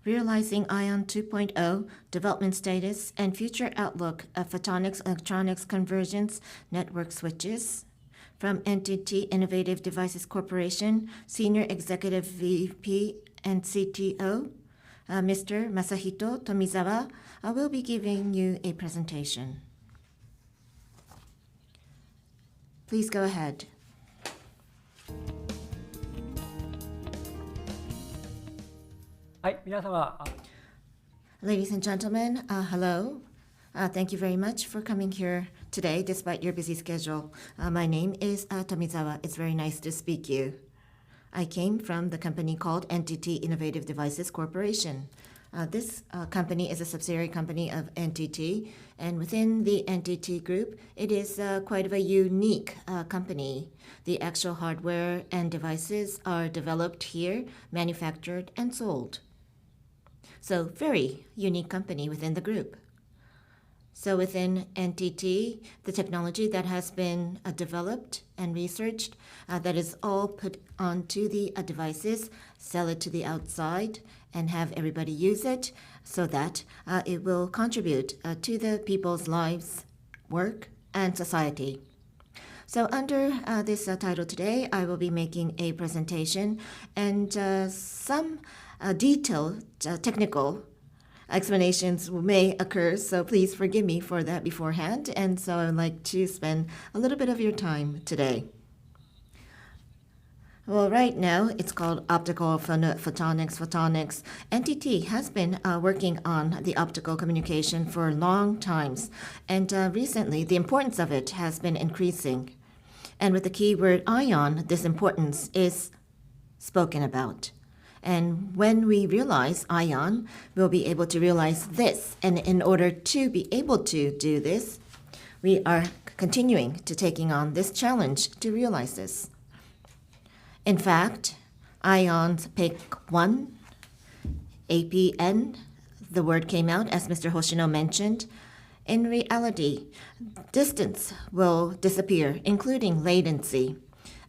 Realizing IOWN 2.0 Development Status and Future Outlook of Photonics Electronics Convergence Network Switches. From NTT Innovative Devices Corporation, Senior Executive VP and CTO, Mr. Masahito Tomizawa, will be giving you a presentation. Please go ahead. Ladies and gentlemen, hello. Thank you very much for coming here today despite your busy schedule. My name is Tomizawa. It's very nice to speak to you. I came from the company called NTT Innovative Devices Corporation. This company is a subsidiary company of NTT, and within the NTT group, it is quite of a unique company. The actual hardware and devices are developed here, manufactured, and sold. So, very unique company within the group. So within NTT, the technology that has been developed and researched, that is all put onto the devices, sell it to the outside, and have everybody use it so that it will contribute to the people's lives, work, and society. So under this title today, I will be making a presentation and some detailed technical explanations may occur, so please forgive me for that beforehand. And so I would like to spend a little bit of your time today. Well, right now it's called optical photonics. NTT has been working on the optical communication for long times, and recently the importance of it has been increasing. And with the keyword ion, this importance is spoken about. And when we realize ion, we'll be able to realize this. And in order to be able to do this, we are continuing to taking on this challenge to realize this. In fact, ions pick 1, APN, the word came out as Mr. Hoshino mentioned. In reality, distance will disappear, including latency.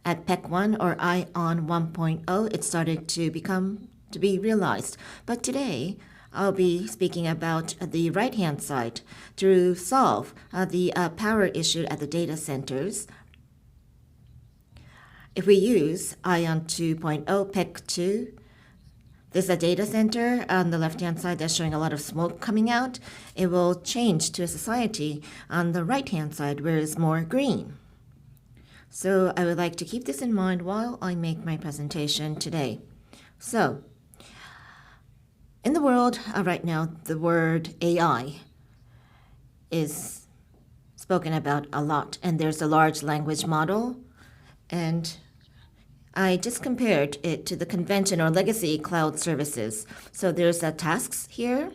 At PEC1 or IOWN 1.0, it started to be realized. But today, I'll be speaking about the right-hand side to solve the power issue at the data centers. If we use IOWN 2.0 PEC2, there's a data center on the left-hand side that's showing a lot of smoke coming out. It will change to a society on the right-hand side where it's more green. So I would like to keep this in mind while I make my presentation today. So, in the world right now, the word AI is spoken about a lot, and there's a large language model, and I just compared it to the convention or legacy cloud services. So there's tasks here.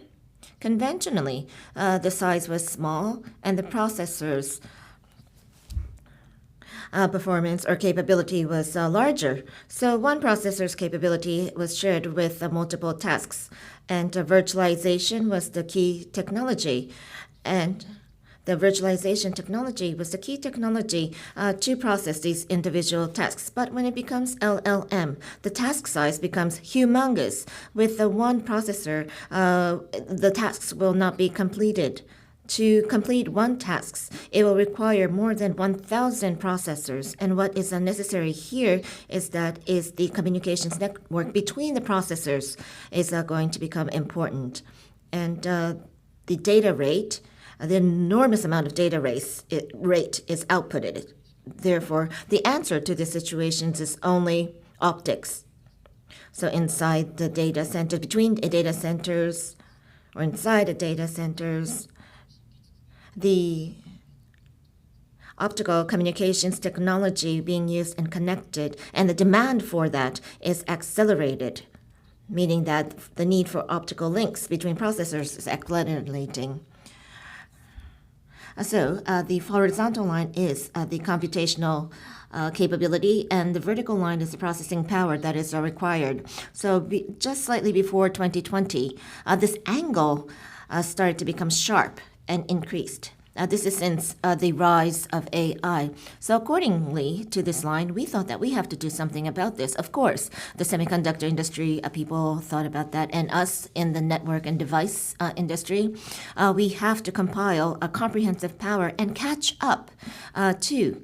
Conventionally, the size was small, and the processors performance or capability was larger. So one processor's capability was shared with multiple tasks, and virtualization was the key technology. And the virtualization technology was the key technology to process these individual tasks. But when it becomes LLM, the task size becomes humongous. With the one processor, the tasks will not be completed. To complete one task, it will require more than 1,000 processors. And what is necessary here is the communications network between the processors is going to become important. And the data rate, the enormous amount of data rate is outputted. Therefore, the answer to the situations is only optics. So inside the data center, between the data centers, or inside the data centers, the optical communications technology being used and connected, and the demand for that is accelerated, meaning that the need for optical links between processors is accelerating. So the horizontal line is the computational capability, and the vertical line is the processing power that is required. So just slightly before 2020, this angle started to become sharp and increased. This is since the rise of AI. So accordingly to this line, we thought that we have to do something about this. Of course, the semiconductor industry, people thought about that, and us in the network and device industry, we have to compile a comprehensive power and catch up to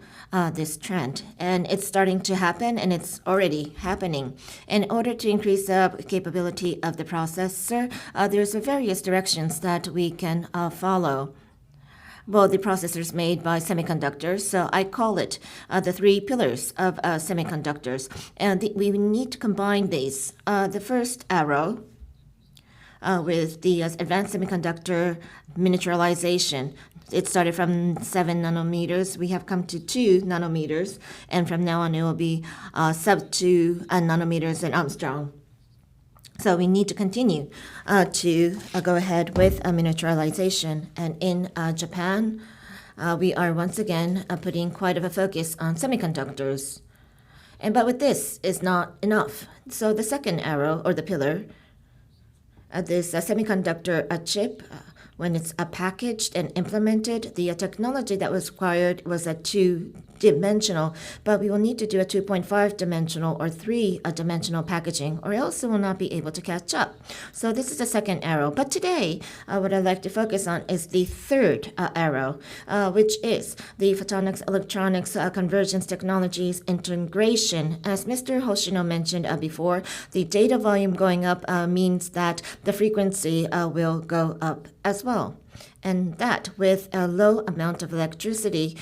this trend. And it's starting to happen, and it's already happening. In order to increase the capability of the processor, there's various directions that we can follow. Well, the processors made by semiconductors, so I call it the three pillars of semiconductors. And we need to combine these. The first arrow with the advanced semiconductor miniaturization. It started from 7 nanometers. We have come to 2 nanometers, and from now on it will be sub 2 nanometers in Armstrong. So we need to continue to go ahead with miniaturization. And in Japan, we are once again putting quite a focus on semiconductors. But with this is not enough. So the second arrow, or the pillar, this semiconductor chip, when it's packaged and implemented, the technology that was required was a two-dimensional, but we will need to do a 2.5-dimensional or 3-dimensional packaging, or else we will not be able to catch up. So this is the second arrow. But today, what I'd like to focus on is the third arrow, which is the photonics, electronics, convergence technologies integration. As Mr. Hoshino mentioned before, the data volume going up means that the frequency will go up as well. And that with a low amount of electricity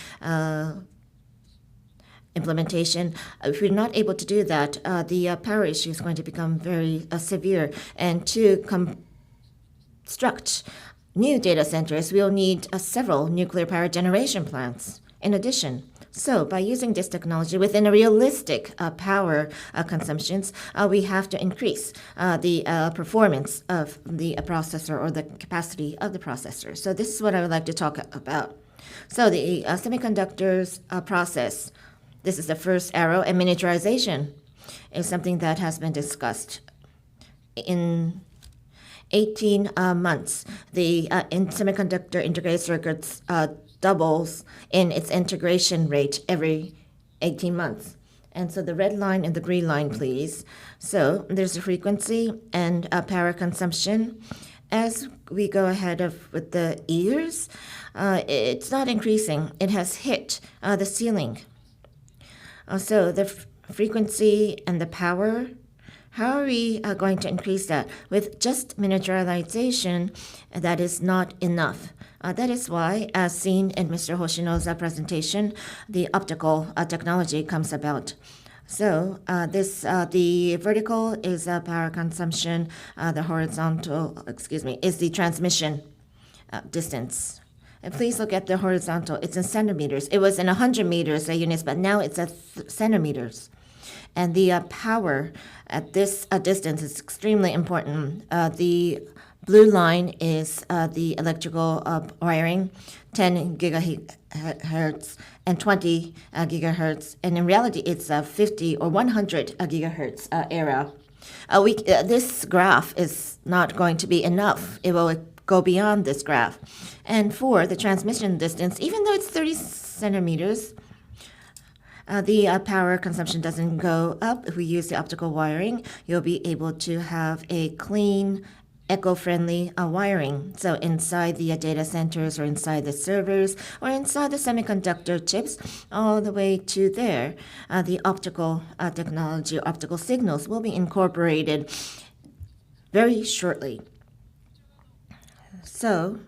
implementation, if we're not able to do that, the power issue is going to become very severe. And to construct new data centers, we'll need several nuclear power generation plants in addition. So by using this technology within a realistic power consumptions, we have to increase the performance of the processor, or the capacity of the processor. So this is what I would like to talk about. So the semiconductors process, this is the first arrow, and miniaturization is something that has been discussed. In 18 months, the semiconductor integrated circuits doubles in its integration rate every 18 months. And so the red line and the green line, please. So there's a frequency and power consumption. As we go ahead with the years, it's not increasing. It has hit the ceiling. So the frequency and the power, how are we going to increase that? With just miniaturization, that is not enough. That is why, as seen in Mr. Hoshino's presentation, the optical technology comes about. So the vertical is power consumption, the horizontal, is the transmission distance. And please look at the horizontal. It's in centimeters. It was in 100 meters units, but now it's at centimeters. And the power at this distance is extremely important. The blue line is the electrical wiring, 10 gigahertz and 20 gigahertz. And in reality, it's 50 or 100 gigahertz era. This graph is not going to be enough. It will go beyond this graph. And for the transmission distance, even though it's 30 centimeters, the power consumption doesn't go up. If we use the optical wiring, you'll be able to have a clean, eco-friendly wiring. So inside the data centers, or inside the servers, or inside the semiconductor chips, all the way to there, the optical technology, optical signals will be incorporated very shortly. So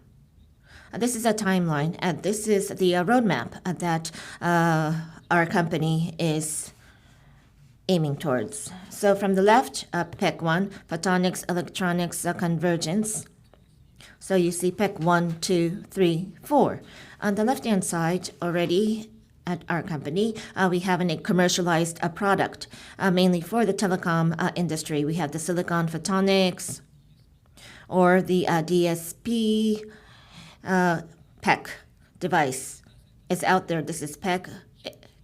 this is a timeline, and this is the roadmap that our company is aiming towards. So from the left, PEC 1, photonics, electronics, convergence. So you see PEC 1, 2, 3, 4. On the left-hand side, already at our company, we have a commercialized product, mainly for the telecom industry. We have the silicon photonics, or the DSP PEC device. It's out there. This is PEC.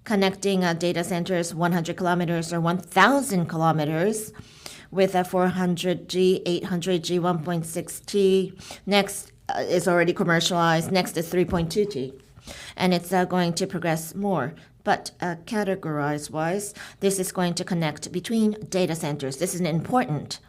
Connecting data centers 100 kilometers or 1,000 kilometers with a 400G, 800G, 1.6T. Next, is already commercialized. Next is 3.2T, and it's going to progress more. But categorize-wise, this is going to connect between data centers. This is an important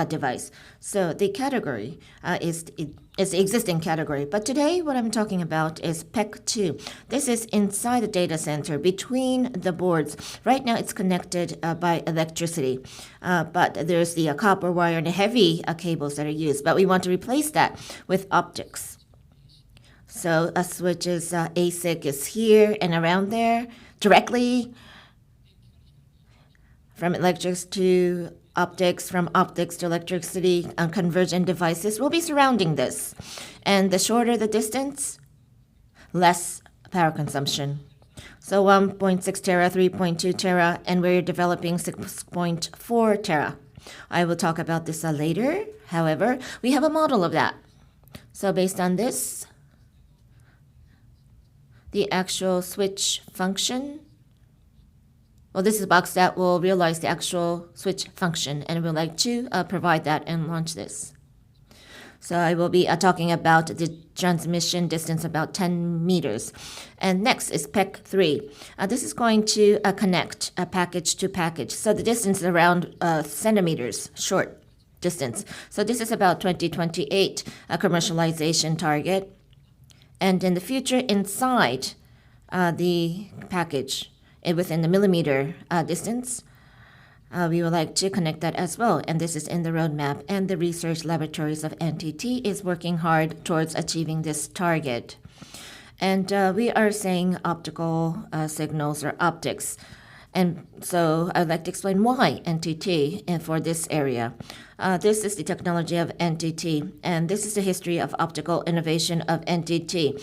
device. So the category is the existing category. But today, what I'm talking about is PEC2. This is inside the data center, between the boards. Right now, it's connected by electricity. But there's the copper wire and heavy cables that are used. But we want to replace that with optics. So a switch's ASIC is here and around there, directly from electrics to optics, from optics to electricity, and convergent devices will be surrounding this. And the shorter the distance, less power consumption. So 1.6 tera, 3.2 tera, and we're developing 6.4 tera. I will talk about this later. However, we have a model of that. So based on this, the actual switch function. Well, this is a box that will realize the actual switch function, and we'd like to provide that and launch this. So I will be talking about the transmission distance about 10 meters. And next is PEC3. This is going to connect package to package. So the distance is around centimeters, short distance. So this is about 2028 commercialization target. And in the future, inside the package, within the millimeter distance, we would like to connect that as well. And this is in the roadmap. And the research laboratories of NTT is working hard towards achieving this target. And we are saying optical signals or optics. And so I'd like to explain why NTT and for this area. This is the technology of NTT, and this is the history of optical innovation of NTT.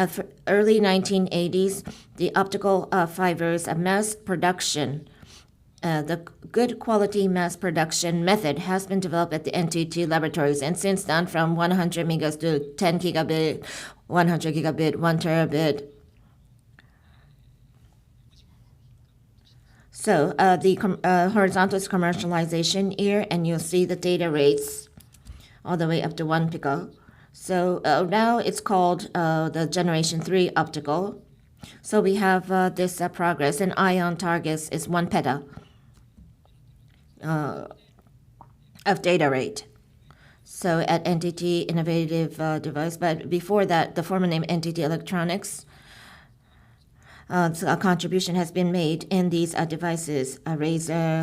For early 1980s, the optical fibers mass production, the good quality mass production method has been developed at the NTT laboratories, and since then, from 100 megas to 10 gigabit, 100 gigabit, 1 terabit. So the horizontal is commercialization here, and you'll see the data rates all the way up to 1 pico. So now it's called the Generation 3 optical. So we have this progress, and IOWN targets is 1 peta of data rate. So at NTT Innovative Device, but before that, the former name NTT Electronics, so a contribution has been made in these devices, a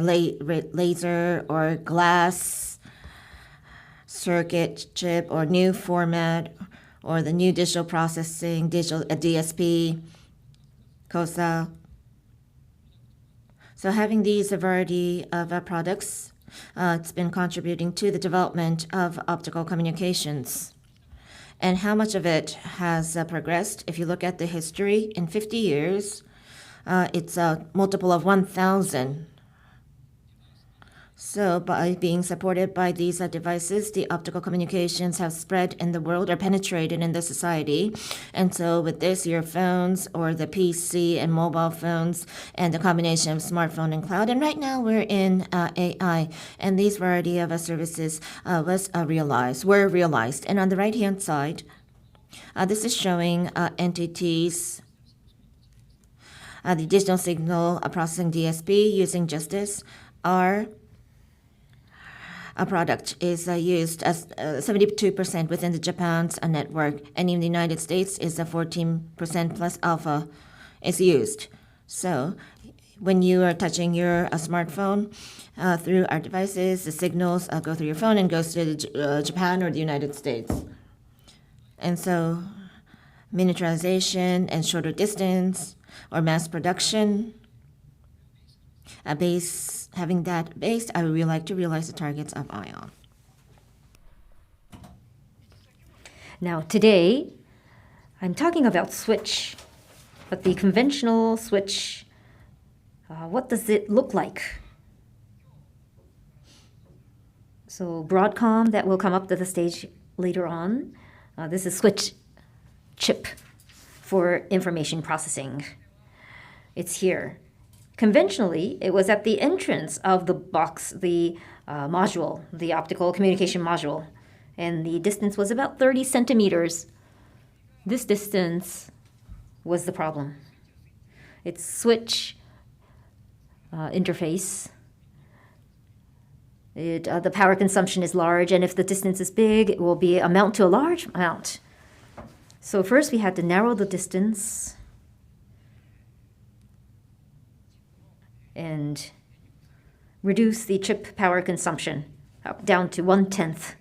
laser or glass circuit chip or new format or the new digital processing, digital DSP, COSA. So having these variety of products, it's been contributing to the development of optical communications. And how much of it has progressed? If you look at the history, in 50 years, it's a multiple of 1,000. So by being supported by these devices, the optical communications have spread in the world or penetrated in the society. And so with this, your phones or the PC and mobile phones and the combination of smartphone and cloud. And right now we're in AI. And these variety of services were realized. And on the right-hand side, this is showing entities, the digital signal processing DSP using Justice. A product is used as 72% within the Japan's network, and in the United States is 14% plus alpha is used. So when you are touching your smartphone through our devices, the signals go through your phone and goes to Japan or the United States. And so miniaturization and shorter distance or mass production, having that based, I would really like to realize the targets of IOWN. Now today, I'm talking about switch, but the conventional switch, what does it look like? So Broadcom, that will come up to the stage later on. This is switch chip for information processing. It's here. Conventionally, it was at the entrance of the box, the module, the optical communication module. and the distance was about 30 centimeters. This distance was the problem. It's switch interface. The power consumption is large, and if the distance is big, it will amount to a large amount. So first we had to narrow the distance and reduce the chip power consumption down to 1/10.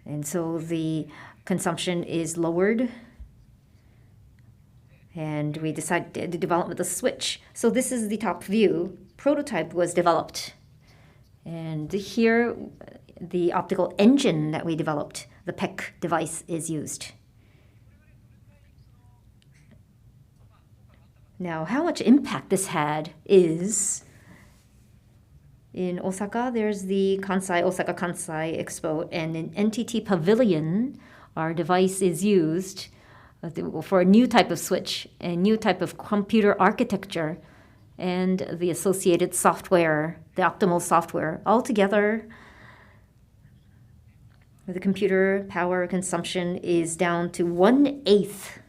And so the consumption is lowered. And we decided to develop the switch. So this is the top view. Prototype was developed. And here, the optical engine that we developed, the PEC device, is used. Now, how much impact this had is, in Osaka, there's the Osaka Kansai Expo, and in NTT Pavilion, our device is used for a new type of switch, a new type of computer architecture, and the associated software, the optimal software. Altogether, the computer power consumption is down to 1/8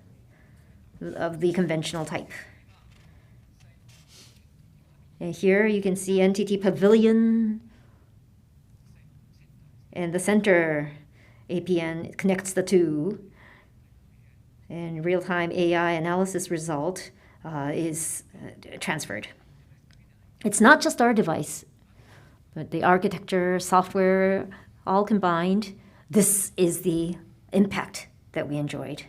of the conventional type. And here you can see NTT Pavilion, and the center APN connects the two. And real-time AI analysis result is transferred. It's not just our device, but the architecture, software, all combined. This is the impact that we enjoyed.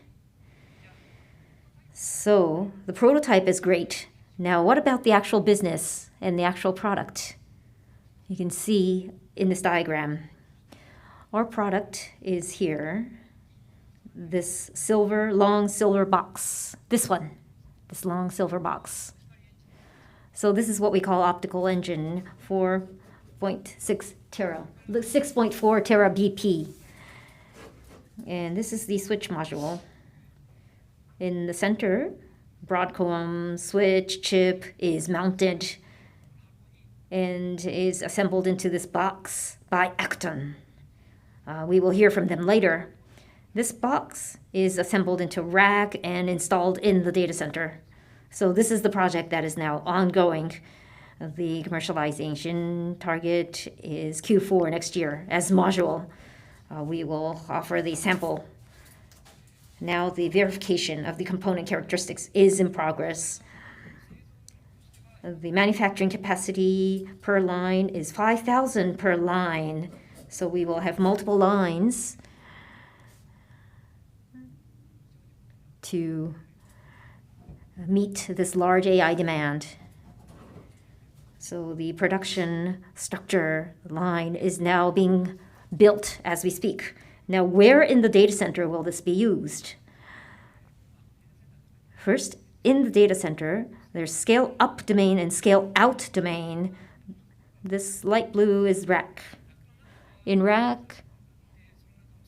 So the prototype is great. Now, what about the actual business and the actual product? You can see in this diagram, our product is here. This long silver box, this long silver box. So this is what we call optical engine, 4.6 tera, 6.4 tera BP. And this is the switch module. In the center, Broadcom switch chip is mounted and is assembled into this box by Acton. We will hear from them later. This box is assembled into rack and installed in the data center. So this is the project that is now ongoing. The commercialization target is Q4 next year as module. We will offer the sample. Now the verification of the component characteristics is in progress. The manufacturing capacity per line is 5,000 per line. So we will have multiple lines to meet this large AI demand. So the production structure line is now being built as we speak. Now, where in the data center will this be used? First, in the data center, there's scale-up domain and scale-out domain. This light blue is rack. In rack,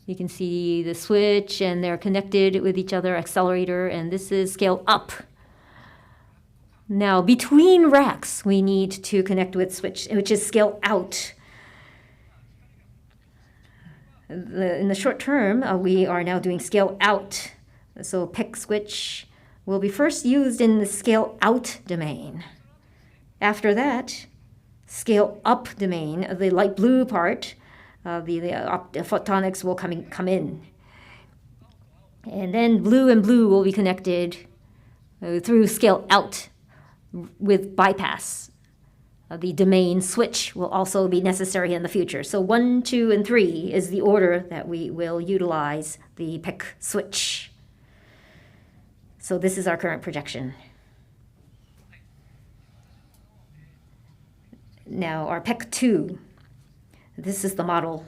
you can see the switch, and they're connected with each other, accelerator, and this is scale-up. Now, between racks, we need to connect with switch, which is scale-out. In the short term, we are now doing scale-out. So PEC switch will be first used in the scale-out domain. After that, scale-up domain, the light blue part, the photonics will come in. And then blue and blue will be connected through scale-out with bypass. The domain switch will also be necessary in the future. So 1, 2, and 3 is the order that we will utilize the PEC switch. So this is our current projection. Now our PEC 2, this is the model.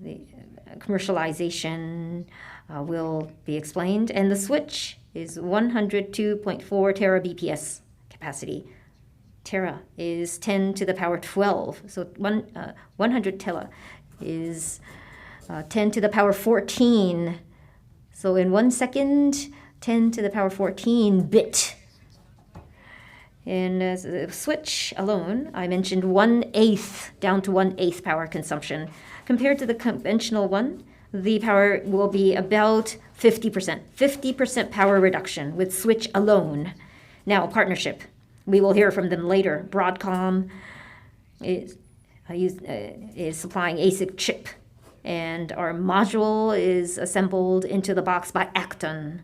The commercialization will be explained, and the switch is 102.4 tera BPS capacity. Tera is 10 to the power 12, so 100 tera is 10 to the power 14. So in 1 second, 10 to the power 14 bit. And as a switch alone, I mentioned 1/8, down to 1/8 power consumption. Compared to the conventional one, the power will be about 50%. 50% power reduction with switch alone. Now, partnership. We will hear from them later. Broadcom is supplying ASIC chip, and our module is assembled into the box by IOWN.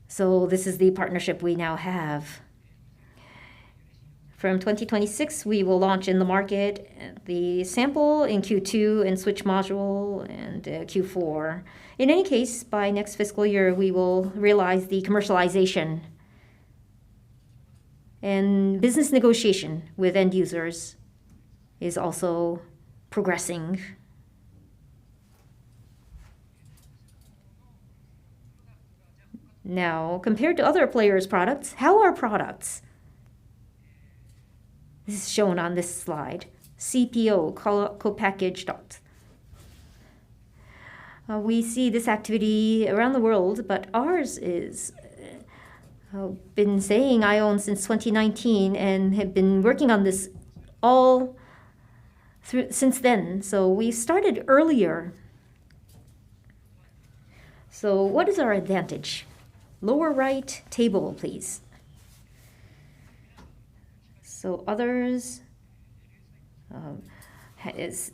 So this is the partnership we now have. From 2026, we will launch in the market the sample in Q2 and switch module and Q4. In any case, by next fiscal year, we will realize the commercialization and business negotiation with end users is also progressing. Now, compared to other players' products, how are products? This is shown on this slide. CPO, co-packaged dots. We see this activity around the world, but ours is been saying IOWN since 2019 and have been working on this all through since then. So we started earlier. So what is our advantage? Lower right table, please. So others,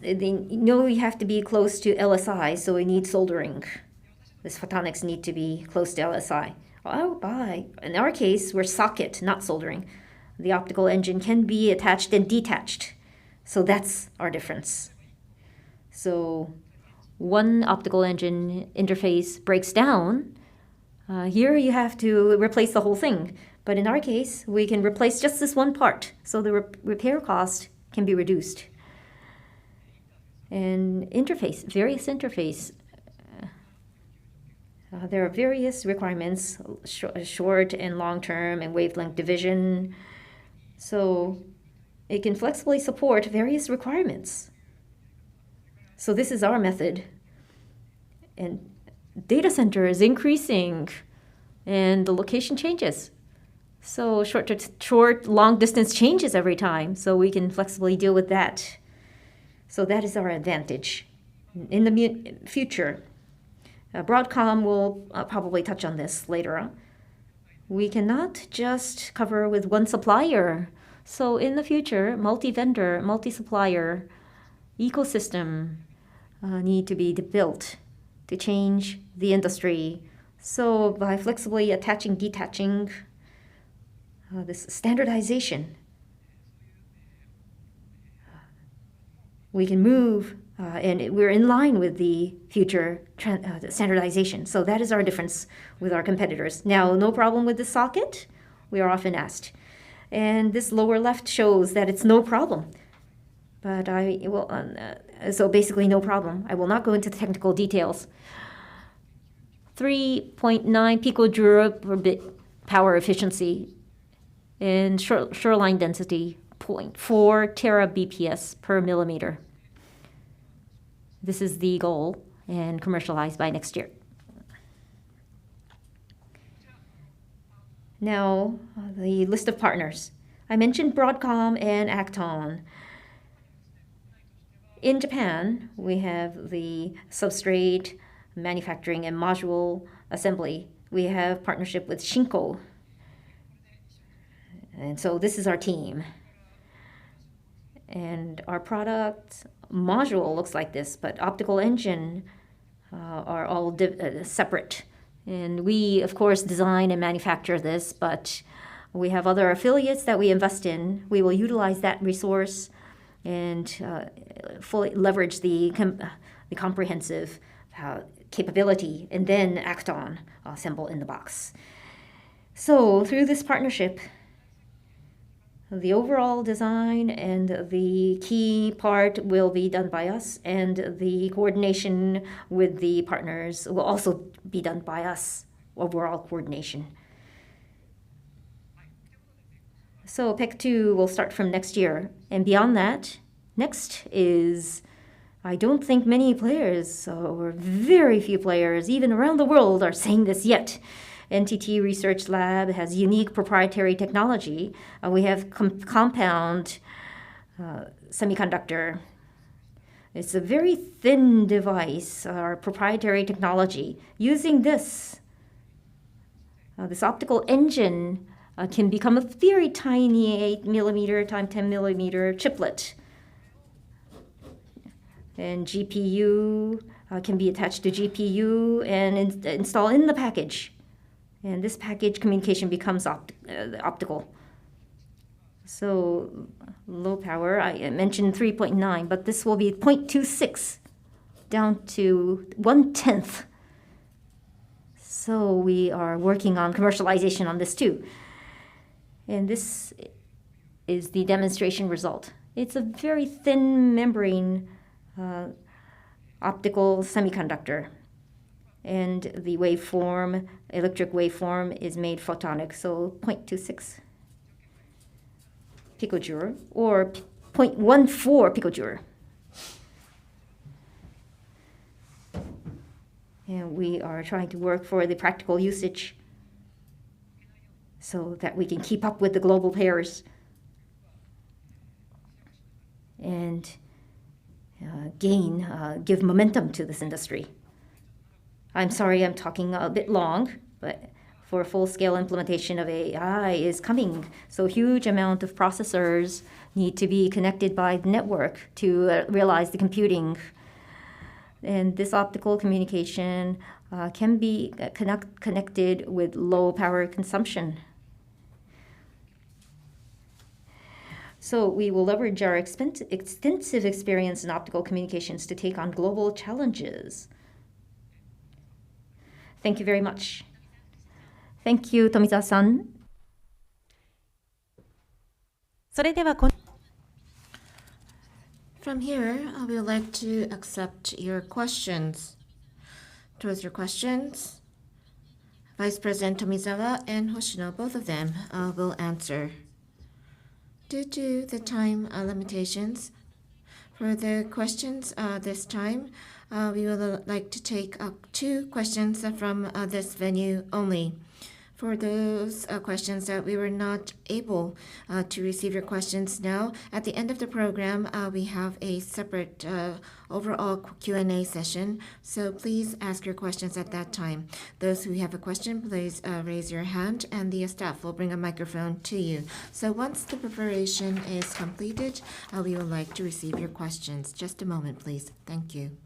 they know you have to be close to LSI, so we need soldering. This photonics need to be close to LSI. In our case, we're socket, not soldering. The optical engine can be attached and detached. So that's our difference. So one optical engine interface breaks down. Here you have to replace the whole thing. But in our case, we can replace just this one part, so the repair cost can be reduced. And various interface. There are various requirements, short and long-term and wavelength division. So it can flexibly support various requirements. So this is our method. And data center is increasing, and the location changes. So short, long distance changes every time, so we can flexibly deal with that. So that is our advantage. In the future, Broadcom will probably touch on this later on. We cannot just cover with one supplier. So in the future, multi-vendor, multi-supplier ecosystem need to be built to change the industry. So by flexibly attaching, detaching, this standardization, we can move, and we're in line with the future standardization. So that is our difference with our competitors. Now, no problem with the socket? We are often asked. And this lower left shows that it's no problem. But so basically no problem. I will not go into the technical details. 3.9 picojoule per bit power efficiency, and shoreline density 0.4 terabps per millimeter. This is the goal, and commercialized by next year. Now, the list of partners. I mentioned Broadcom and IOWN. In Japan, we have the substrate, manufacturing, and module assembly. We have partnership with Shinko. And so this is our team. And our product module looks like this, but optical engine are all separate. And we, of course, design and manufacture this, but we have other affiliates that we invest in. We will utilize that resource and fully leverage the comprehensive capability, and then act on assemble in the box. So through this partnership, the overall design and the key part will be done by us, and the coordination with the partners will also be done by us, overall coordination. So PEC 2 will start from next year, and beyond that, next is, I don't think many players, or very few players, even around the world, are saying this yet. NTT Research Lab has unique proprietary technology. We have compound semiconductor. It's a very thin device, our proprietary technology. Using this optical engine can become a very tiny 8 millimeter times 10 millimeter chiplet. And GPU can be attached to GPU and installed in the package. And this package communication becomes optical. So low power, I mentioned 3.9, but this will be 0.26 down to 1/10. So we are working on commercialization on this too. And this is the demonstration result. It's a very thin membrane optical semiconductor. And the waveform, electric waveform, is made photonic, so 0.26 picojoule or 0.14 picojoule. And we are trying to work for the practical usage so that we can keep up with the global pairs and give momentum to this industry. I'm sorry I'm talking a bit long, but for full-scale implementation of AI is coming. So huge amount of processors need to be connected by the network to realize the computing. And this optical communication can be connected with low power consumption. So we will leverage our extensive experience in optical communications to take on global challenges. Thank you very much. Thank you, Tomizawa-san. それでは From here, we would like to accept your questions. Towards your questions, Vice President Tomizawa and Hoshino, both of them, will answer. Due to the time limitations, for the questions this time, we would like to take 2 questions from this venue only. For those questions that we were not able to receive your questions now, at the end of the program, we have a separate overall Q&A session. So please ask your questions at that time. Those who have a question, please raise your hand and the staff will bring a microphone to you. So once the preparation is completed, we would like to receive your questions. Just a moment, please. Thank you.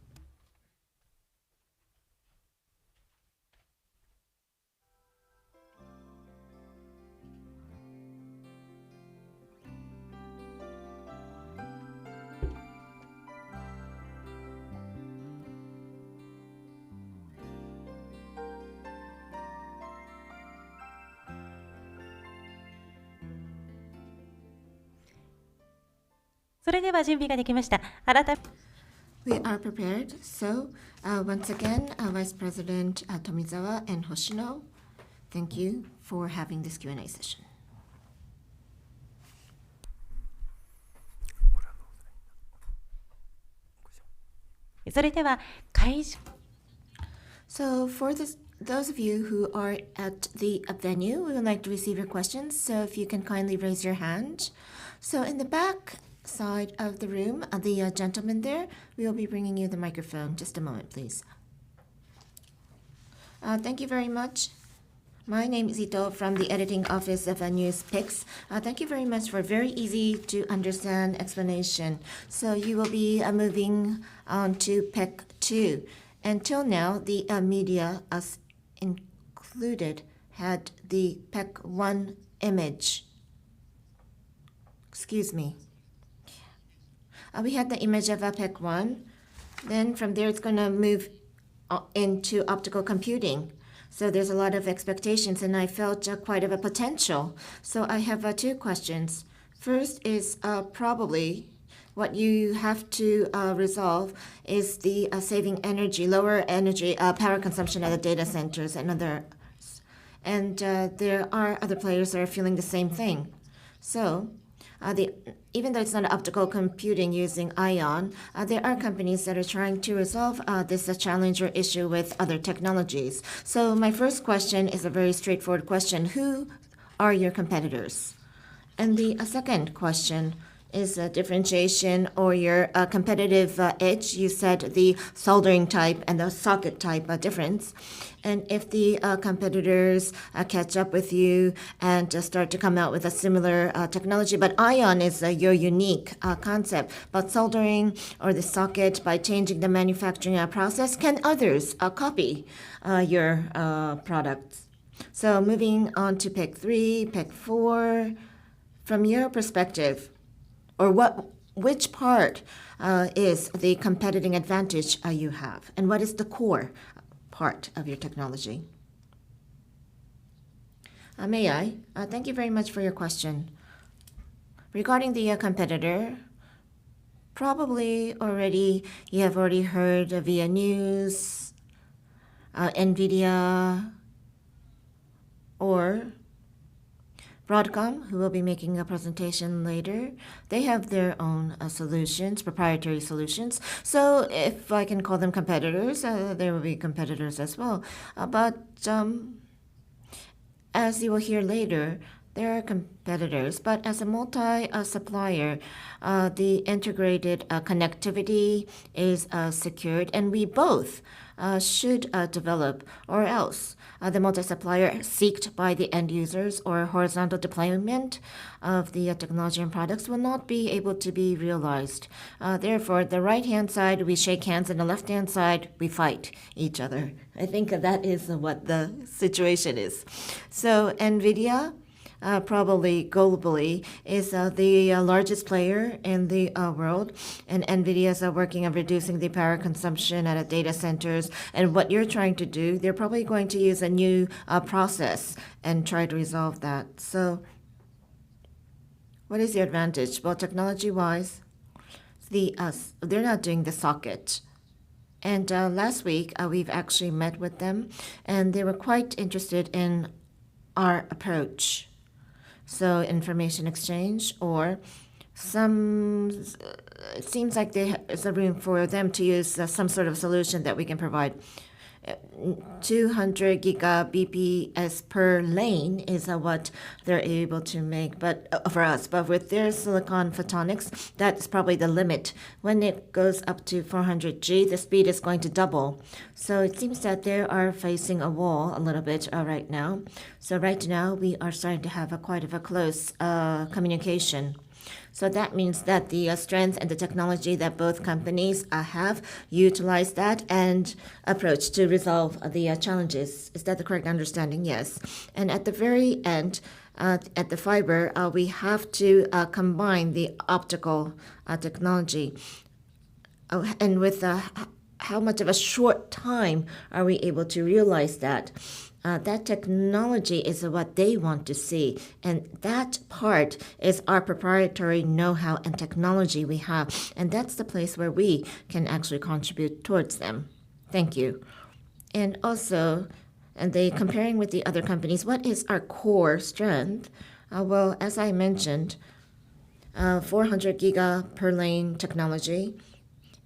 We are prepared. So once again, Vice President Tomizawa and Hoshino, thank you for having this Q&A session. So for those of you who are at the venue, we would like to receive your questions. So if you can kindly raise your hand. So in the back side of the room, the gentleman there, we will be bringing you the microphone. Just a moment, please. Thank you very much. My name is Ito from the editing office of Newspicks. Thank you very much for a very easy to understand explanation. So you will be moving on to PEC 2. Until now, the media, us included, had the PEC 1 image. Excuse me. We had the image of a PEC 1. Then from there, it's going to move into optical computing. So there's a lot of expectations, and I felt quite of a potential. So I have 2 questions. First is probably what you have to resolve is the saving energy, lower energy power consumption at the data centers and others. And there are other players that are feeling the same thing. So Even though it's not optical computing using ION, there are companies that are trying to resolve this challenge or issue with other technologies. So my first question is a very straightforward question. Who are your competitors? And the second question is differentiation or your competitive edge. You said the soldering type and the socket type difference. And if the competitors catch up with you and start to come out with a similar technology, but ION is your unique concept. But soldering or the socket, by changing the manufacturing process, can others copy your products? So moving on to pick 3, pick 4. From your perspective, or which part is the competitive advantage you have, and what is the core part of your technology? May I? Thank you very much for your question. Regarding the competitor, probably you have already heard via news, NVIDIA, or Broadcom, who will be making a presentation later. They have their own solutions, proprietary solutions. So if I can call them competitors, there will be competitors as well. But as you will hear later, there are competitors. But as a multi-supplier, the integrated connectivity is secured, and we both should develop, or else the multi-supplier seeked by the end users or horizontal deployment of the technology and products will not be able to be realized. Therefore, the right-hand side, we shake hands, and the left-hand side, we fight each other. I think that is what the situation is. So NVIDIA, probably globally, is the largest player in the world, and NVIDIA is working on reducing the power consumption at data centers. And what you're trying to do, they're probably going to use a new process and try to resolve that. So what is the advantage? Well, technology-wise, they're not doing the socket. And last week, we've actually met with them, and they were quite interested in our approach. So information exchange, or it seems like there's a room for them to use some sort of solution that we can provide. 200 gigabps per lane is what they're able to make, but for us. But with their silicon photonics, that's probably the limit. When it goes up to 400G, the speed is going to double. So it seems that they are facing a wall a little bit right now. So right now, we are starting to have quite a close communication. So that means that the strength and the technology that both companies have utilized that and approach to resolve the challenges. Is that the correct understanding? Yes. And at the very end, at the fiber, we have to combine the optical technology. And with how much of a short time are we able to realize that? That technology is what they want to see. And that part is our proprietary know-how and technology we have. And that's the place where we can actually contribute towards them. Thank you. And also, comparing with the other companies, what is our core strength? Well, as I mentioned, 400 giga per lane technology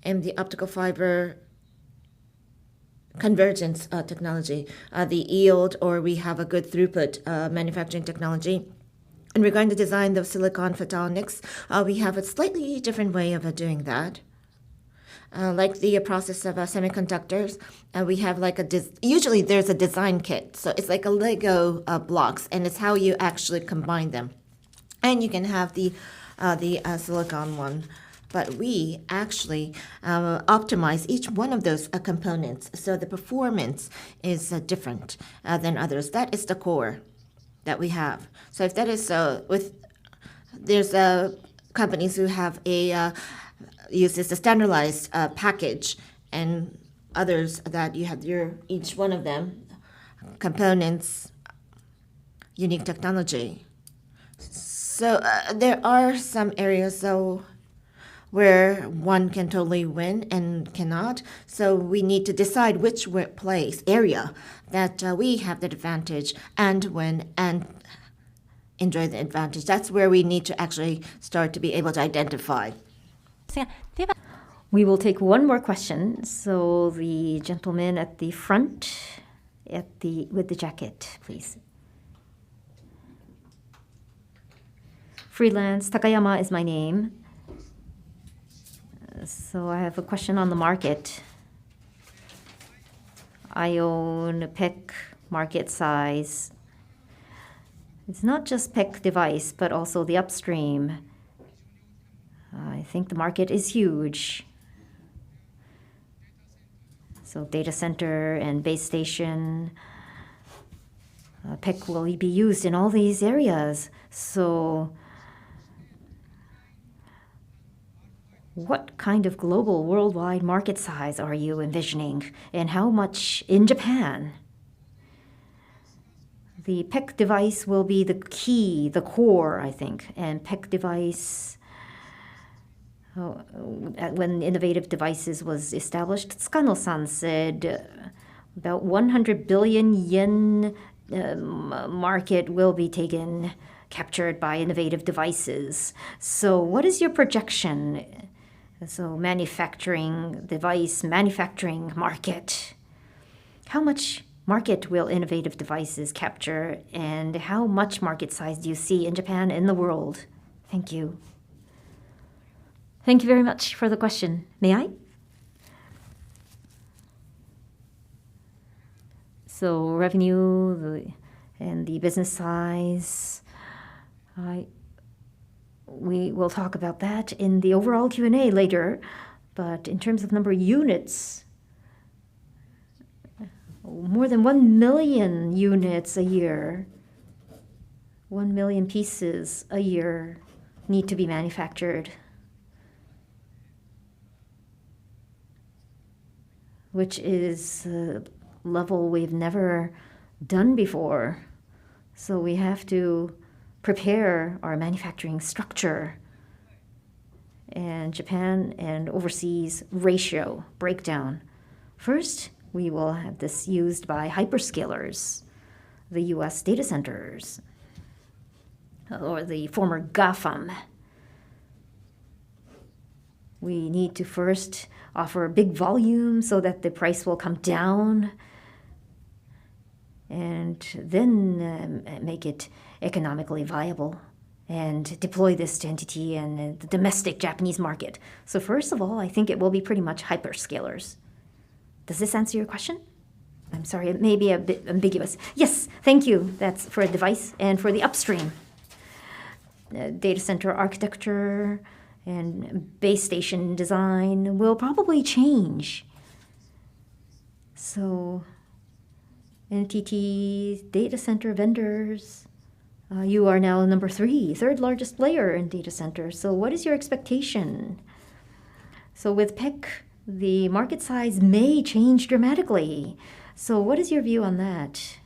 and the optical fiber convergence technology, the yield, or we have a good throughput manufacturing technology. And regarding the design of silicon photonics, we have a slightly different way of doing that. Like the process of semiconductors, we have usually there's a design kit. So it's like a Lego blocks, and it's how you actually combine them. And you can have the silicon one. But we actually optimize each one of those components, so the performance is different than others. That is the core that we have. So if that is so, there's companies who have uses the standardized package, and others that you have each one of them components, unique technology. So there are some areas where one can totally win and cannot. So we need to decide which area that we have the advantage and win, and enjoy the advantage. That's where we need to actually start to be able to identify. ですが、では We will take one more question. So the gentleman at the front, with the jacket, please. Freelance Takayama is my name. So I have a question on the market. IOWN PEC market size. It's not just PEC device, but also the upstream. I think the market is huge. So data center and base station, PEC will be used in all these areas. So what kind of global worldwide market size are you envisioning, and how much in Japan? The PEC device will be the key, the core, I think, and PEC device, when Innovative Devices was established, Tsukano-san said about 100 billion yen market will be captured by Innovative Devices. So what is your projection? So manufacturing market. How much market will Innovative Devices capture, and how much market size do you see in Japan and the world? Thank you. Thank you very much for the question. May I? So revenue and the business size, we will talk about that in the overall Q&A later. But in terms of number of units, more than 1 million units a year, 1 million pieces a year need to be manufactured, which is a level we've never done before. So we have to prepare our manufacturing structure and Japan and overseas ratio breakdown. First, we will have this used by hyperscalers, the US data centers, or the former GAFAM. We need to first offer a big volume so that the price will come down, and then make it economically viable and deploy this to NTT and the domestic Japanese market. So first of all, I think it will be pretty much hyperscalers. Does this answer your question? I'm sorry, it may be a bit ambiguous. Yes, thank you. That's for a device and for the upstream. Data center architecture and base station design will probably change. So NTT data center vendors, you are now third largest player in data center. So what is your expectation? So with PEC, the market size may change dramatically. So what is your view on that?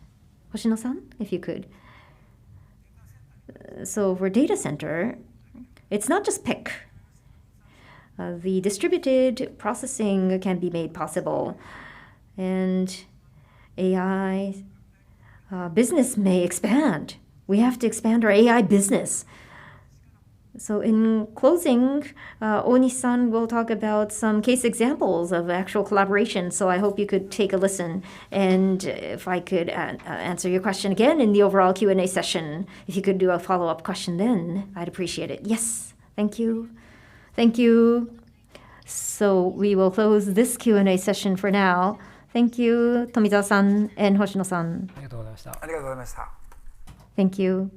Hoshino-san, if you could. So for data center, it's not just PEC. The distributed processing can be made possible, and AI business may expand. We have to expand our AI business. So in closing, Oni-san will talk about some case examples of actual collaboration. So I hope you could take a listen. And if I could answer your question again in the overall Q&A session, if you could do a follow-up question then, I'd appreciate it. Yes, thank you. Thank you. So we will close this Q&A session for now. Thank you, Tomizawa-san and Hoshino-san.ありがとうございました。 Thank you.